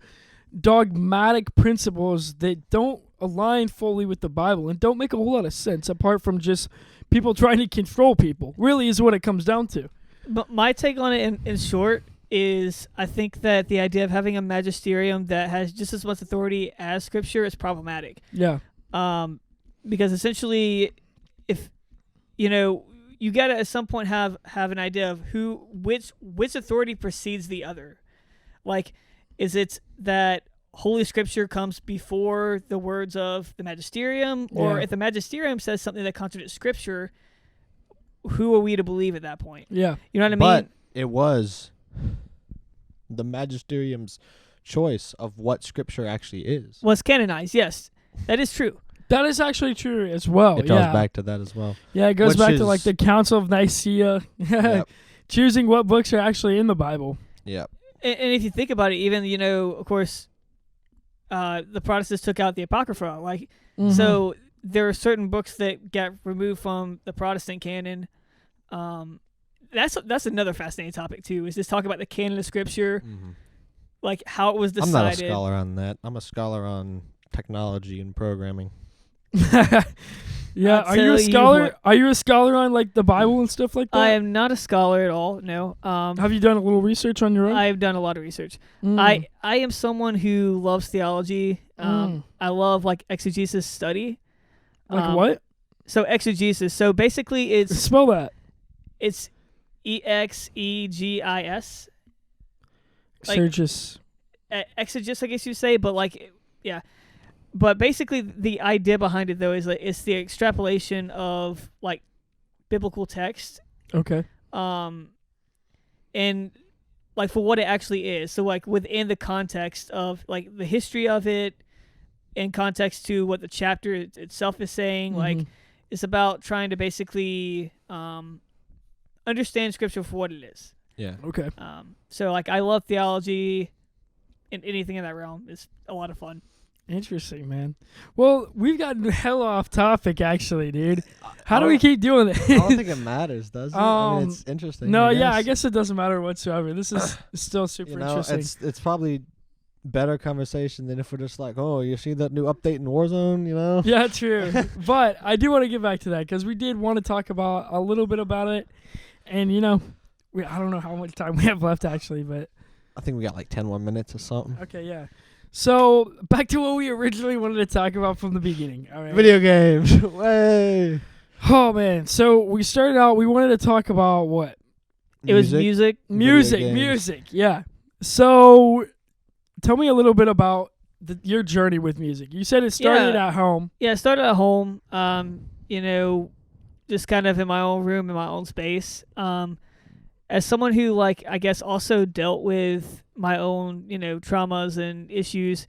dogmatic principles that don't align fully with the Bible and don't make a whole lot of sense apart from just people trying to control people. Really is what it comes down to. But my take on it in short is I think that the idea of having a magisterium that has just as much authority as Scripture is problematic. Yeah. Because essentially, if you got to at some point have an idea of which authority precedes the other. Like, is it that Holy Scripture comes before the words of the magisterium, or if the magisterium says something that contradicts Scripture, who are we to believe at that point? Yeah. You know what I mean? But it was the magisterium's choice of what Scripture actually is. Was canonized, yes. That is true. That is actually true as well. It goes back to that as well. Yeah, it goes Which back is, to like the Council of Nicaea, Yep. choosing what books are actually in the Bible. Yeah. And if you think about it, even, of course, the Protestants took out the Apocrypha. Like, so there are certain books that got removed from the Protestant canon. That's another fascinating topic too. Is just talk about the canon of Scripture, like how it was decided. I'm not a scholar on that. I'm a scholar on technology and programming. Yeah, are you a scholar? Are you a scholar on like the Bible and stuff like that? I am not a scholar at all. No. Have you done a little research on your own? I've done a lot of research. I am someone who loves theology. I love like exegesis study. Like what? So exegesis. So basically, it's spell that. It's EXEGIS. Like, Exegesis. Exegesis, I guess you say, but like, yeah. But basically, the idea behind it, though, is like it's the extrapolation of like biblical text. Okay. And like for what it actually is. So like within the context of like the history of it, in context to what the chapter itself is saying, like it's about trying to basically understand Scripture for what it is. Yeah. Okay. So like I love theology, and anything in that realm is a lot of fun. Interesting, man. Well, we've gotten hell off topic, actually, dude. How do we keep doing this? I don't think it matters, does it? I mean, it's interesting. No, I guess it doesn't matter whatsoever. This is still super interesting. It's probably better conversation than if we're just like, oh, you see that new update in Warzone, Yeah, true. But I do want to get back to that because we did want to talk about a little bit about it. And, I don't know how much time we have left, actually, but I think we got like 10 more minutes or something. Okay, yeah. So, back to what we originally wanted to talk about from the beginning. All right. Video games. Way. Oh, man. So, we started out, we wanted to talk about what? It was music. Music, yeah. So, tell me a little bit about your journey with music. You said it started at home. Yeah, it started at home, just kind of in my own room, in my own space. As someone who, like, I guess also dealt with my own, traumas and issues,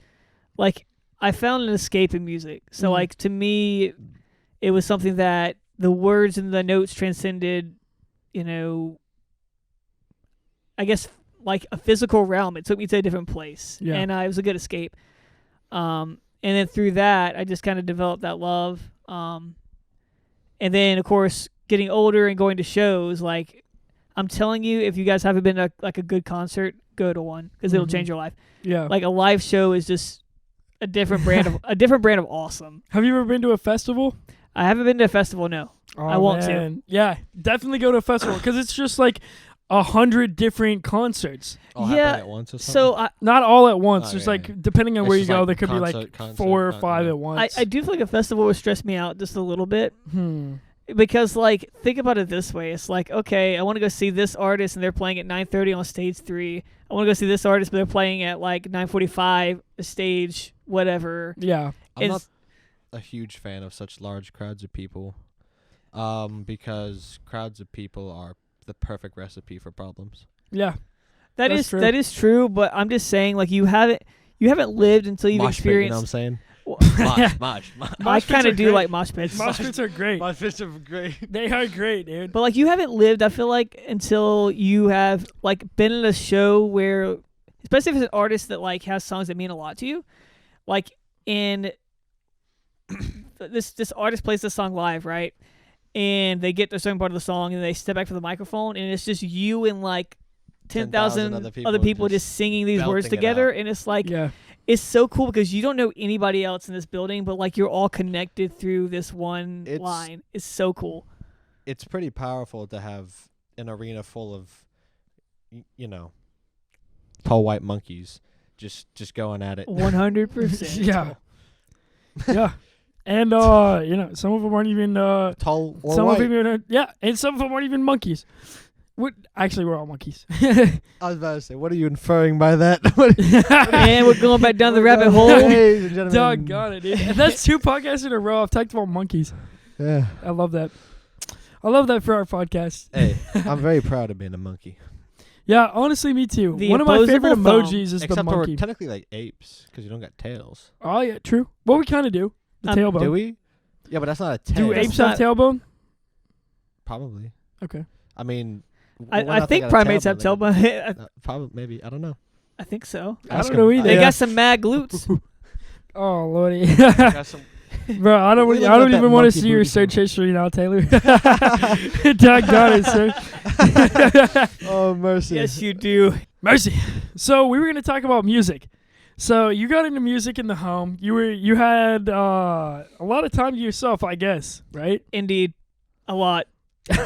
like, I found an escape in music. So, like, to me, it was something that the words and the notes transcended, I guess, like, a physical realm. It took me to a different place. Yeah. And it was a good escape. And then through that, I just kind of developed that love. And then, of course, getting older and going to shows, like, I'm telling you, if you guys haven't been to like a good concert, go to one because it'll change your life. Yeah, like a live show is just a different brand of awesome. Have you ever been to a festival? I haven't been to a festival. No, I want to. Yeah, definitely go to a festival because it's just like 100 different concerts. All happen at once or something? So not all at once. Oh, There's yeah, like depending on where you go, like there could be like 4 or 5 at once. I do feel like a festival would stress me out just a little bit. Because, like, think about it this way. It's like, okay, I want to go see this artist, and they're playing at 9:30 on stage 3. I want to go see this artist, but they're playing at, like, 9:45, stage whatever. Yeah. I'm not a huge fan of such large crowds of people, because crowds of people are the perfect recipe for problems. Yeah. That That's is true. that is true, but I'm just saying, like, you haven't lived until you've Mosh pit, you know what I'm experienced. saying? Well, Mosh. I Mosh pits kind are of do great. like mosh pits. Mosh pits are great. Mosh pits are great. They are great, dude. But, like, you haven't lived, I feel like, until you have, like, been in a show where, especially if it's an artist that, like, has songs that mean a lot to you. Like, in this artist plays this song live, right? And they get to a certain part of the song, and they step back from the microphone, and it's just you and, like, 10,000 other people just singing these words belting it together. out. And it's like, Yeah. it's so cool because you don't know anybody else in this building, but, like, you're all connected through this one line. It's so cool. It's pretty powerful to have an arena full of, tall white monkeys just going at it. 100%. Yeah. Yeah. And some of them aren't even Tall or some white. of them and some of them aren't even monkeys. Actually, we're all monkeys. I was about to say, what are you inferring by that? And we're going back down the rabbit hole. Ladies and gentlemen. Doggone it, dude. And that's 2 podcasts in a row. I've talked about monkeys. Yeah. I love that. I love that for our podcast. Hey, I'm very proud of being a monkey. Yeah, honestly, me too. The One of my favorite opposable emojis is the Except we're monkey. technically like apes because you don't got tails. Oh, yeah, true. Well, we kind of do. The tailbone. Do we? Yeah, but that's not a tail. Do That's apes have tailbone? Probably. Okay. I mean, I think primates have tailbone. Probably, maybe. I don't know. I think so. I Ask don't know him. either. They Yeah. got some mad glutes. Oh, lordy. Got some- Bro, I don't We I looked don't at even that want to monkey see your booty search thing. history now, Taylor. Doggone it, sir. Oh, mercy. Yes, you do. Mercy. So we were going to talk about music. So you got into music in the home. You had a lot of time to yourself, I guess, right? Indeed. A lot.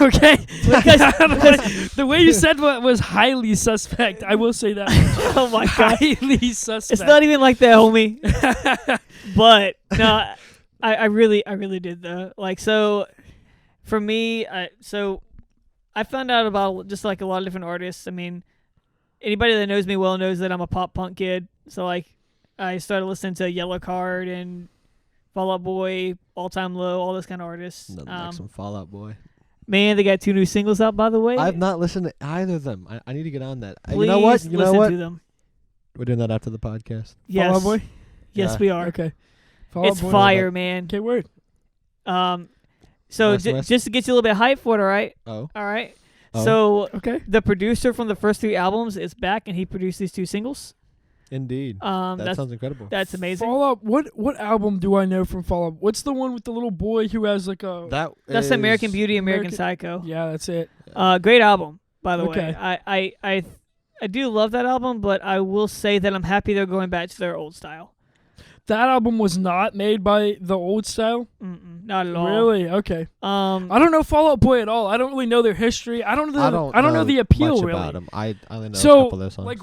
Okay. The way you said what was highly suspect. I will say that. Oh, my God. Highly suspect. It's not even like that, homie. But, no, I really did, though. Like, so, for me, so I found out about just, like, a lot of different artists. I mean, anybody that knows me well knows that I'm a pop punk kid. So, like, I started listening to Yellow Card and Fall Out Boy, All Time Low, all those kind of artists. Nothing like some Fall Out Boy. Man, they got 2 new singles out, by the way. I've not listened to either of them. I need to get on that. Please You know what? listen to them. We're doing that after the podcast. Yes. Fall Out Boy? Yes, Yeah. we are. Okay. Fall Out It's Boy. fire, man. Okay, word. So West, West. just to get you a little bit hyped for it, all right? Oh. All right. Oh. So Okay. the producer from the first 3 albums is back, and he produced these 2 singles. Indeed. That That's sounds incredible. that's amazing. Fall Out. What album do I know from Fall Out? What's the one with the little boy who has like a? That's American Beauty, American American- Psycho. Yeah, that's it. Great album, by the Okay. way. I do love that album, but I will say that I'm happy they're going back to their old style. That album was not made by the old style. Not at all. Really? Okay. I don't know Fall Out Boy at all. I don't really know their history. I don't know the appeal much really. about them. I only know a So, couple of their songs. like,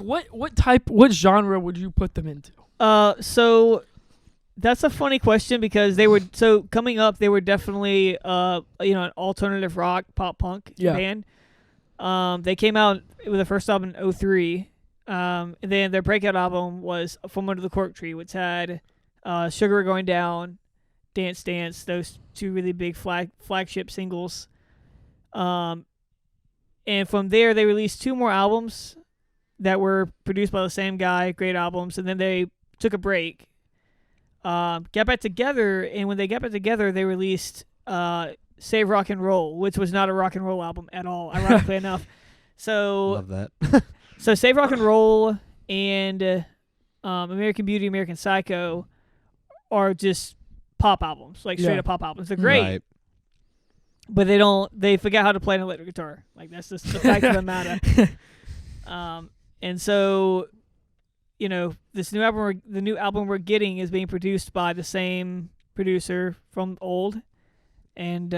what genre would you put them into? So that's a funny question because they were coming up. They were definitely an alternative rock pop punk band. They came out with the first album in 2003. And then their breakout album was From Under the Cork Tree, which had Sugar Going Down, Dance Dance, those 2 really big flagship singles. And from there, they released 2 more albums that were produced by the same guy, great albums, and then they took a break, got back together, and when they got back together, they released Save Rock and Roll, which was not a rock and roll album at all, ironically enough. So Love that. So Save Rock and Roll and American Beauty, American Psycho are just pop albums, like straight up pop albums. They're great, Right. but they forget how to play an electric guitar. Like, that's just the fact of the matter. And so, this new album, the new album we're getting is being produced by the same producer from old. And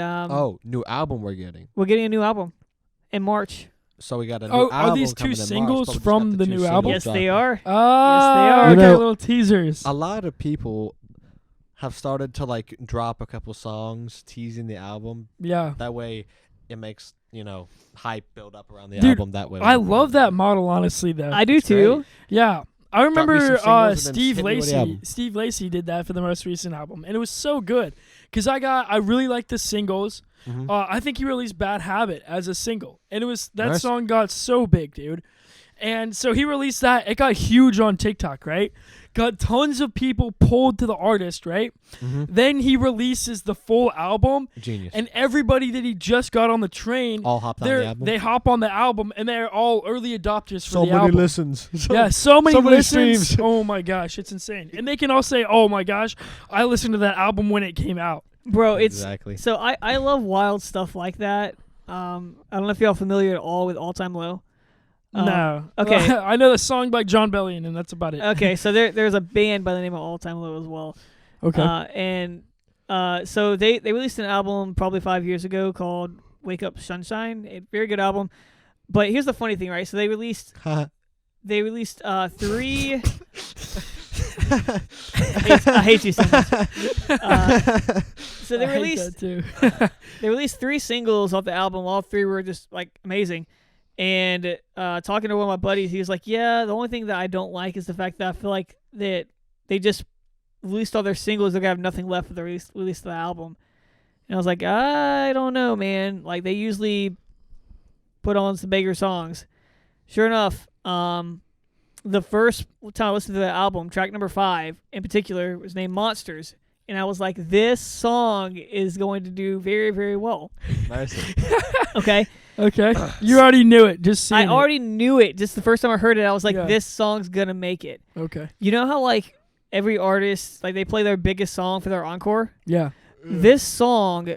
New album we're getting. we're getting a new album in March. So we got a new Oh, album are these 2 coming in March, singles but we just from got the 2 new singles album? Yes, dropping. they are. Ah, Yes, they are. okay, You know, little teasers. A lot of people have started to like drop a couple songs teasing the album. Yeah. That way, it makes hype build up around the Dude, album. That way, I love that model, honestly, though. I do It's too. great. Yeah. I remember singles and then Steve hit me with the Lacy. album. Steve Lacy did that for the most recent album, and it was so good because I really liked the singles. Mhm. I think he released "Bad Habit" as a single, and it was that Nice. song got so big, dude. And so he released that. It got huge on TikTok, right? Got tons of people pulled to the artist, right? Mhm. Then he releases the full album, Genius. and everybody that he just got on the train, all hopped on the album. they hop on the album, and they're all early adopters for so the many album. listens. Yeah, so many many listens. streams. Oh my gosh, it's insane. And they can all say, "Oh my gosh, I listened to that album when it came out." Bro, it's Exactly. so I love wild stuff like that. I don't know if y'all familiar at all with All Time Low. No. Okay. I know the song by John Bellion, and that's about it. Okay, so there's a band by the name of All Time Low as well. Okay. So they released an album probably 5 years ago called Wake Up Sunshine. A very good album. But here's the funny thing, right? So they released three. I hate you so much. So they I hate released that too. they released 3 singles off the album. All 3 were just like amazing. And talking to one of my buddies, he was like, "Yeah, the only thing that I don't like is the fact that I feel like that they just released all their singles. They're gonna have nothing left for the release of the album." And I was like, "I don't know, man. Like they usually put on some bigger songs." Sure enough, the first time I listened to the album, track number 5 in particular, was named Monsters. And I was like, this song is going to do very, very well. Nice. Okay? Okay. You already knew it. Just seeing I already knew it. Just the first time I heard it, I was like, Yeah. this song's going to make it. Okay. You know how, like, every artist, like, they play their biggest song for their encore? Yeah. This song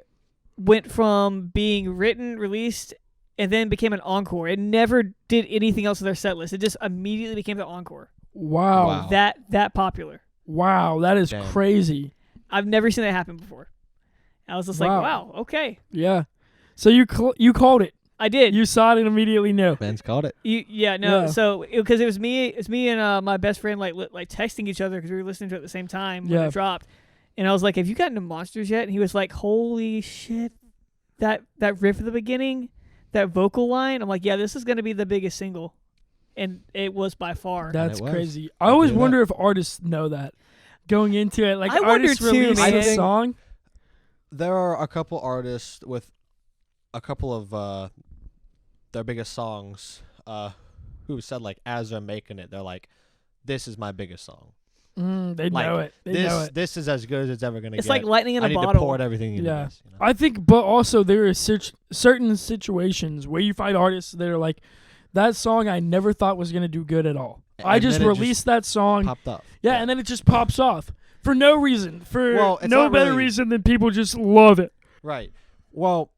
went from being written, released, and then became an encore. It never did anything else with their set list. It just immediately became the encore. Wow. Wow. That popular. Wow. That is Damn. crazy. I've never seen that happen before. I was just like, wow, okay. Yeah. So you called it. I did. You saw it and immediately knew. Man's called it. No. Yeah. So because it was me and my best friend like texting each other because we were listening to it at the same time when Yeah. it dropped, and I was like, "Have you gotten to Monsters yet?" And he was like, "Holy shit, that riff at the beginning, that vocal line." I'm like, "Yeah, this is gonna be the biggest single," and it was by far. That's it was. crazy. I always do that. wonder if artists know that going into it. Like I wonder artists too, release man. a song. There are a couple artists with a couple of their biggest songs who said like as they're making it, they're like, "This is my biggest song. They Like, know it. They know it. This is as good as it's ever gonna It's get. like lightning in I a need bottle. to pour everything into Yeah. this." You know? I think, but also there are certain situations where you find artists that are like, that song I never thought was gonna do good at all. I And just then it released that song, popped off. yeah, and then it just pops off for no reason, Well, it's no not better really- reason than people just love it. Right. Well,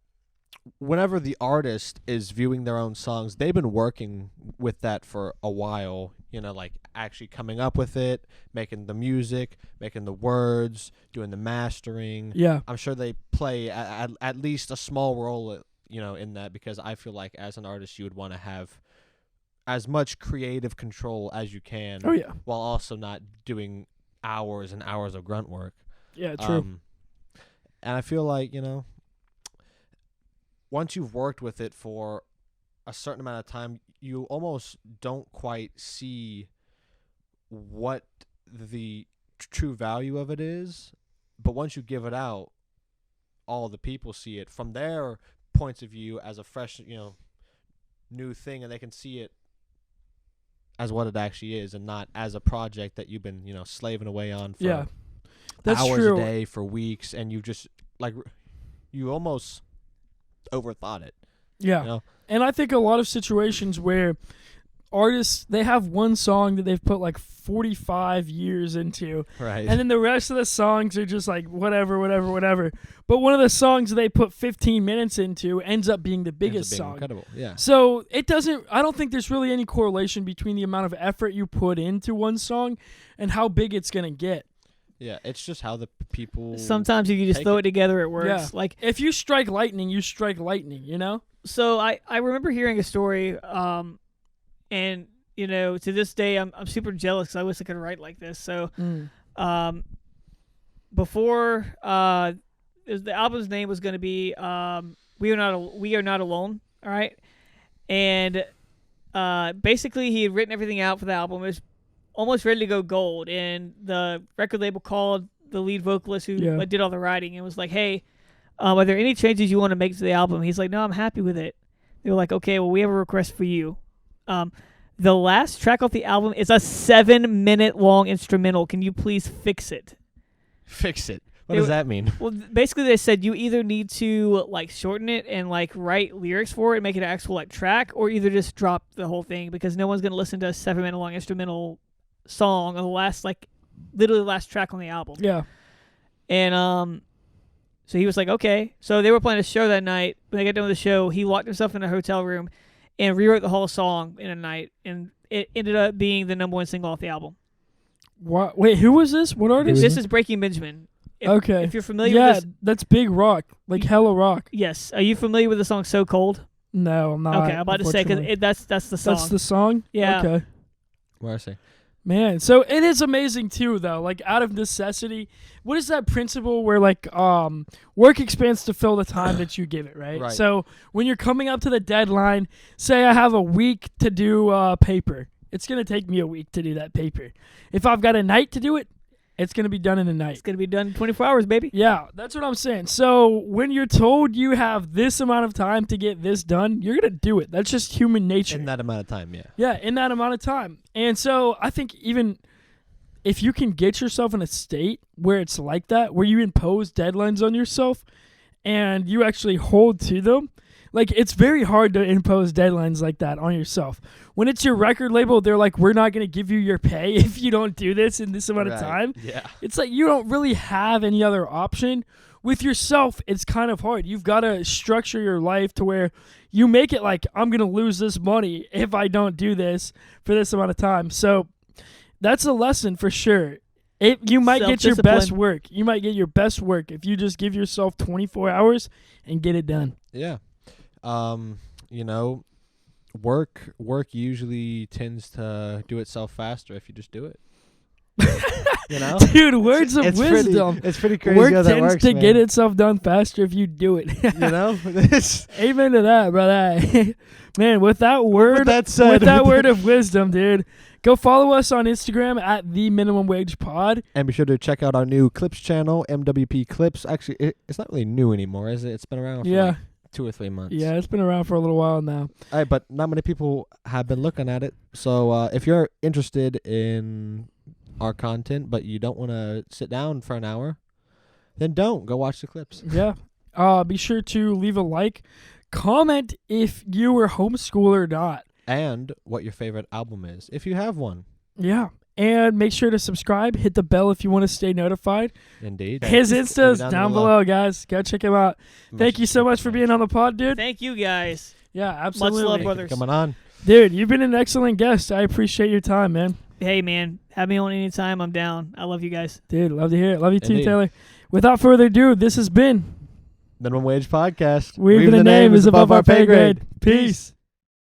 whenever the artist is viewing their own songs, they've been working with that for a while, like actually coming up with it, making the music, making the words, doing the mastering. Yeah, I'm sure they play at least a small role, in that, because I feel like as an artist you would want to have as much creative control as you can, oh yeah, while also not doing hours and hours of grunt work. yeah, true. And I feel like, once you've worked with it for a certain amount of time, you almost don't quite see what the true value of it is. But once you give it out, all the people see it from their points of view as a fresh, new thing, and they can see it as what it actually is, and not as a project that you've been, slaving away on for Yeah, that's hours true. a day for weeks, and you just you almost overthought it. Yeah. You know? And I think a lot of situations where artists, they have one song that they've put like 45 years into, Right. and then the rest of the songs are just like whatever. But one of the songs they put 15 minutes into ends up being the biggest song. Incredible. Yeah. So I don't think there's really any correlation between the amount of effort you put into one song and how big it's going to get. Yeah. It's just how the people. Sometimes you can just take throw it. it together, it works. Yeah. Like If you strike lightning, you strike lightning, so I remember hearing a story, and to this day I'm super jealous because I wish I could write like this. So before the album's name was going to be We Are Not Alone. All right, and basically he had written everything out for the album. It was almost ready to go gold, and the record label called the lead vocalist who did all the writing and was like, "Hey, are there any changes you want to make to the album?" He's like, "No, I'm happy with it." They were like, "Okay, well, we have a request for you." The last track off the album is a 7-minute long instrumental. Can you please fix it? Fix it. What does that mean? Well, basically they said you either need to like shorten it and like write lyrics for it and make it an actual like track, or either just drop the whole thing because no one's gonna listen to a 7-minute long instrumental song on the last literally the last track on the album. Yeah. And so he was like, okay. So they were playing a show that night. When they got done with the show, he locked himself in a hotel room and rewrote the whole song in a night, and it ended up being the #1 single off the album. What? Wait, who was this? What artist? This is Breaking Benjamin. Okay. If you're familiar with this, that's big rock, like hella rock. Yes. Are you familiar with the song "So Cold"? No, I'm not. Okay, I'm about to say because that's the song. That's the song. Yeah. Okay. What I say? Man, so it is amazing too, though. Like out of necessity, what is that principle where like work expands to fill the time that you give it, right? Right. So when you're coming up to the deadline, say I have a week to do paper, it's gonna take me a week to do that paper. If I've got a night to do it, it's going to be done in a night. It's going to be done in 24 hours, baby. Yeah, that's what I'm saying. So when you're told you have this amount of time to get this done, you're going to do it. That's just human nature. In that amount of time, yeah. Yeah, in that amount of time. And so I think even if you can get yourself in a state where it's like that, where you impose deadlines on yourself and you actually hold to them, like it's very hard to impose deadlines like that on yourself. When it's your record label, they're like, we're not going to give you your pay if you don't do this in this amount of time. Yeah. It's like you don't really have any other option. With yourself, it's kind of hard. You've got to structure your life to where you make it like, I'm going to lose this money if I don't do this for this amount of time. So that's a lesson for sure. You might get your best work. You might get your best work if you just give yourself 24 hours and get it done. Yeah. You know, work usually tends to do itself faster if you just do it. You know? Dude, words of wisdom. It's pretty crazy work how that tends works, to man. get itself done faster if you do it. You know? Amen to that, brother. Man, with that word, word of wisdom, dude, go follow us on Instagram at The Minimum Wage Pod. And be sure to check out our new Clips channel, MWP Clips. Actually, it's not really new anymore, is it? It's been around for like 2 or 3 months. Yeah, it's been around for a little while now. All right, but not many people have been looking at it. So if you're interested in our content, but you don't want to sit down for an hour, then don't. Go watch the clips. Yeah. Be sure to leave a like. Comment if you were homeschooled or not. And what your favorite album is, if you have one. Yeah. And make sure to subscribe. Hit the bell if you want to stay notified. Indeed. His Insta's down below, guys. Go check him out. Thank you so much for being on the pod, dude. Thank you, guys. Yeah, absolutely. Much love, brothers. Coming on. Dude, you've been an excellent guest. I appreciate your time, man. Hey, man. Have me on anytime. I'm down. I love you guys. Dude, love to hear it. Love you too, Indeed. Taylor. Without further ado, this has been Minimum Wage Podcast. Weave the Name is above our pay grade. Peace.